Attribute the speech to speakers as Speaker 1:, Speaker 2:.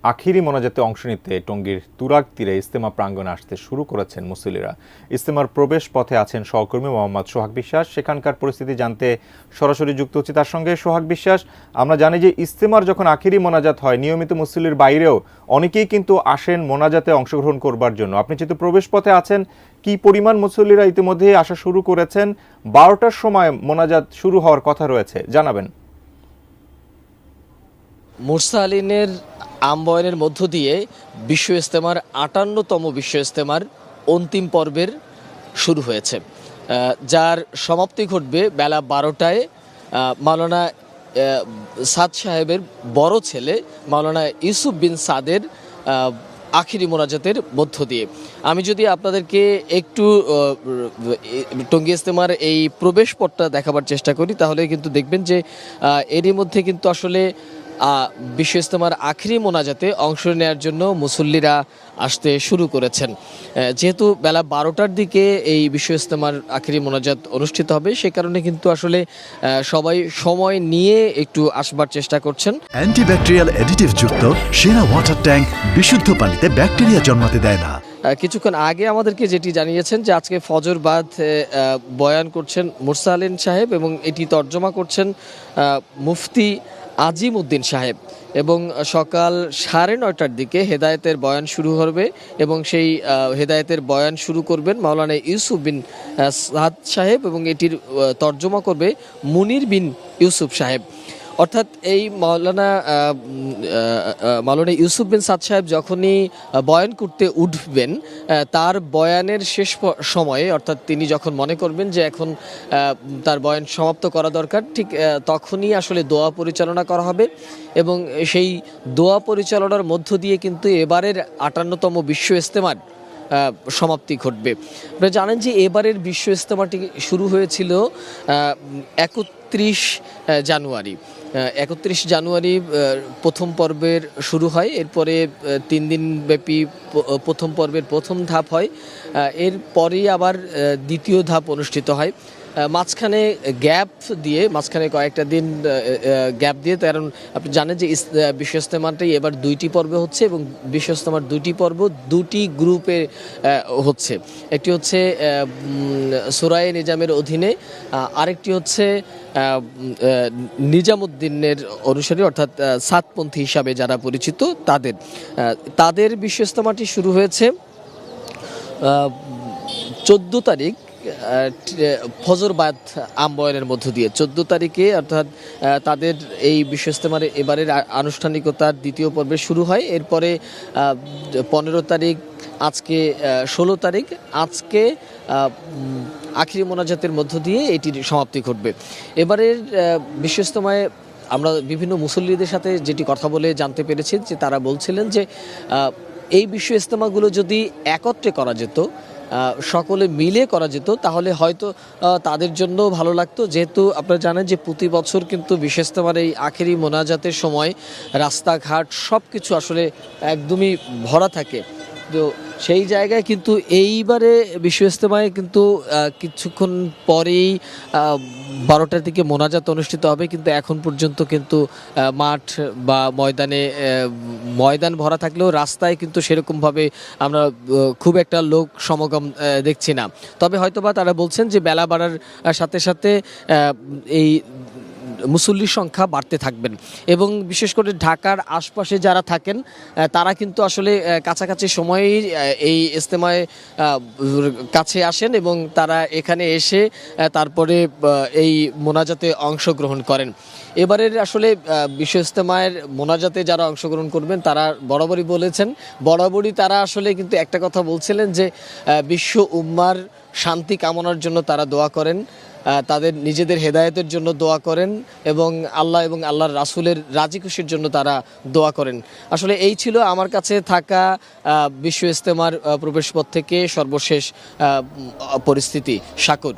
Speaker 1: আখিরি মোনাজাতে অংশ নিতে টঙ্গীর তুরাগ তীরে ইজতেমা প্রাঙ্গণে আসতে শুরু করেছেন মুসল্লিরা। ইজতেমার প্রবেশ পথে আছেন সহকর্মী মোহাম্মদ সোহাগ বিশ্বাস। সেখানকার পরিস্থিতি জানতে সরাসরি যুক্ত হচ্ছি তার সঙ্গে। সোহাগ বিশ্বাস, আমরা জানি যে ইজতেমার যখন আখিরি মোনাজাত হয় নিয়মিত মুসল্লির বাইরেও অনেকেই কিন্তু আসেন মোনাজাতে অংশগ্রহণ করবার জন্য। আপনি যেহেতু প্রবেশ পথে আছেন, কি পরিমাণ মুসল্লিরা ইতিমধ্যে আসা শুরু করেছেন? 12টার সময় মোনাজাত শুরু হওয়ার কথা রয়েছে, জানাবেন।
Speaker 2: মুরসা আলীনের আহ্বানের মধ্য দিয়ে বিশ্ব ইজতেমার 58তম বিশ্ব ইজতেমার অন্তিম পর্বের শুরু হয়েছে, যার সমাপ্তি ঘটবে বেলা 12টায় মাওলানা সাদ সাহেবের বড় ছেলে মাওলানা ইউসুফ বিন সাদের আখিরি মোনাজাতের মধ্য দিয়ে। আমি যদি আপনাদেরকে একটু টঙ্গী ইজতেমার এই প্রবেশ পথটা দেখাবার চেষ্টা করি, তাহলে কিন্তু দেখবেন যে এরই মধ্যে কিন্তু আসলে বিশ্ব ইজতেমার আখিরি মোনাজাতে অংশ নেওয়ার জন্য মুসল্লিরা আসতে শুরু করেছেন। যেহেতু বেলা 12টার দিকে এই বিশ্ব ইজতেমার আখিরি মোনাজাত অনুষ্ঠিত হবে, সে কারণে কিন্তু আসলে সবাই সময় নিয়ে একটু আসবার চেষ্টা করছেন।
Speaker 3: অ্যান্টিব্যাকটেরিয়াল অ্যাডিটিভ যুক্ত সেরা ওয়াটার ট্যাঙ্ক বিশুদ্ধ পানিতে ব্যাকটেরিয়া জন্মাতে দেয় না।
Speaker 2: কিছুক্ষণ আগে আমাদেরকে যেটি জানিয়েছেন যে আজকে ফজর বাদ বয়ান করছেন মুরসা আলীন সাহেব এবং এটি তর্জমা করছেন মুফতি আজিম উদ্দিন সাহেব, এবং সকাল 9:30টার দিকে হেদায়েতের বয়ান শুরু হবে এবং সেই হেদায়েতের বয়ান শুরু করবেন মাওলানা ইউসুফ বিন সাদ সাহেব এবং এটির তর্জমা করবে মুনির বিন ইউসুফ সাহেব। অর্থাৎ এই মাওলানা ইউসুফ বিন সাদ সাহেব যখনই বয়ান করতে উঠবেন, তার বয়ানের শেষ সময়ে অর্থাৎ তিনি যখন মনে করবেন যে এখন তার বয়ান সমাপ্ত করা দরকার, ঠিক তখনই আসলে দোয়া পরিচালনা করা হবে এবং সেই দোয়া পরিচালনার মধ্য দিয়ে কিন্তু এবারের 58তম বিশ্ব ইজতেমার সমাপ্তি ঘটবে। আপনারা জানেন যে এবারের বিশ্ব ইজতেমাটি শুরু হয়েছিল 31 জানুয়ারি। 31 জানুয়ারি প্রথম পর্বের শুরু হয়, এরপরে 3 দিন ব্যাপী প্রথম পর্বের প্রথম ধাপ হয়, এরপরেই আবার দ্বিতীয় ধাপ অনুষ্ঠিত হয়। মাঝখানে কয়েকটা দিন গ্যাপ দিয়ে, কারণ আপনি জানেন যে বিশ্ব ইজতেমাটাই এবার 2টি পর্বে হচ্ছে এবং বিশ্ব ইজতেমার 2টি পর্ব 2টি গ্রুপে হচ্ছে। একটি হচ্ছে সুরায়ে নিজামের অধীনে, আরেকটি হচ্ছে নিজামুদ্দিনের অনুসারী অর্থাৎ সাতপন্থী হিসাবে যারা পরিচিত তাদের বিশ্ব ইজতেমাটি শুরু হয়েছে 14 তারিখ ফজর বাদ আহ্বানের মধ্য দিয়ে। 14 তারিখে অর্থাৎ তাদের এই বিশ্ব ইজতেমার এবারের আনুষ্ঠানিকতার দ্বিতীয় পর্বে শুরু হয়, এরপরে 15 তারিখ, আজকে 16 তারিখ, আজকে আখিরি মোনাজাতের মধ্য দিয়ে এটির সমাপ্তি ঘটবে। এবারের বিশ্ব ইজতেমায় আমরা বিভিন্ন মুসল্লিদের সাথে যেটি কথা বলে জানতে পেরেছি যে তারা বলছিলেন যে এই বিশ্ব ইজতেমাগুলো যদি একত্রে করা যেত, সকলে মিলে করা যেত, তাহলে হয়তো তাদের জন্য ভালো লাগতো। যেহেতু আপনারা জানেন যে প্রতি বছর কিন্তু বিশ্ব ইজতেমার এই আখেরি মোনাজাতের সময় রাস্তাঘাট সব কিছু আসলে একদমই ভরা থাকে, তো সেই জায়গায় কিন্তু এইবারে বিশ্ব ইজতেমায় কিন্তু কিছুক্ষণ পরেই 12টার দিকে মোনাজাত অনুষ্ঠিত হবে, কিন্তু এখন পর্যন্ত কিন্তু মাঠ বা ময়দান ভরা থাকলেও রাস্তায় কিন্তু সেরকমভাবে আমরা খুব একটা লোক সমাগম দেখছি না। তবে হয়তোবা তারা বলছেন যে বেলা বাড়ার সাথে সাথে এই মুসল্লির সংখ্যা বাড়তে থাকবেন এবং বিশেষ করে ঢাকার আশপাশে যারা থাকেন তারা কিন্তু আসলে কাছাকাছি সময়েই এই ইজতেমায় কাছে আসেন এবং তারা এখানে এসে তারপরে এই মোনাজাতে অংশগ্রহণ করেন। এবারের আসলে বিশ্ব ইজতেমায়ের মোনাজাতে যারা অংশগ্রহণ করবেন তারা বরাবরই তারা আসলে কিন্তু একটা কথা বলছিলেন যে বিশ্ব উম্মার শান্তি কামনার জন্য তারা দোয়া করেন, তাদের নিজেদের হেদায়েতের জন্য দোয়া করেন এবং আল্লাহর রাসূলের রাজি খুশির জন্য তারা দোয়া করেন। আসলে এই ছিল আমার কাছে থাকা বিশ্ব ইজতেমার প্রবেশপথ থেকে সর্বশেষ পরিস্থিতি। শাকুর।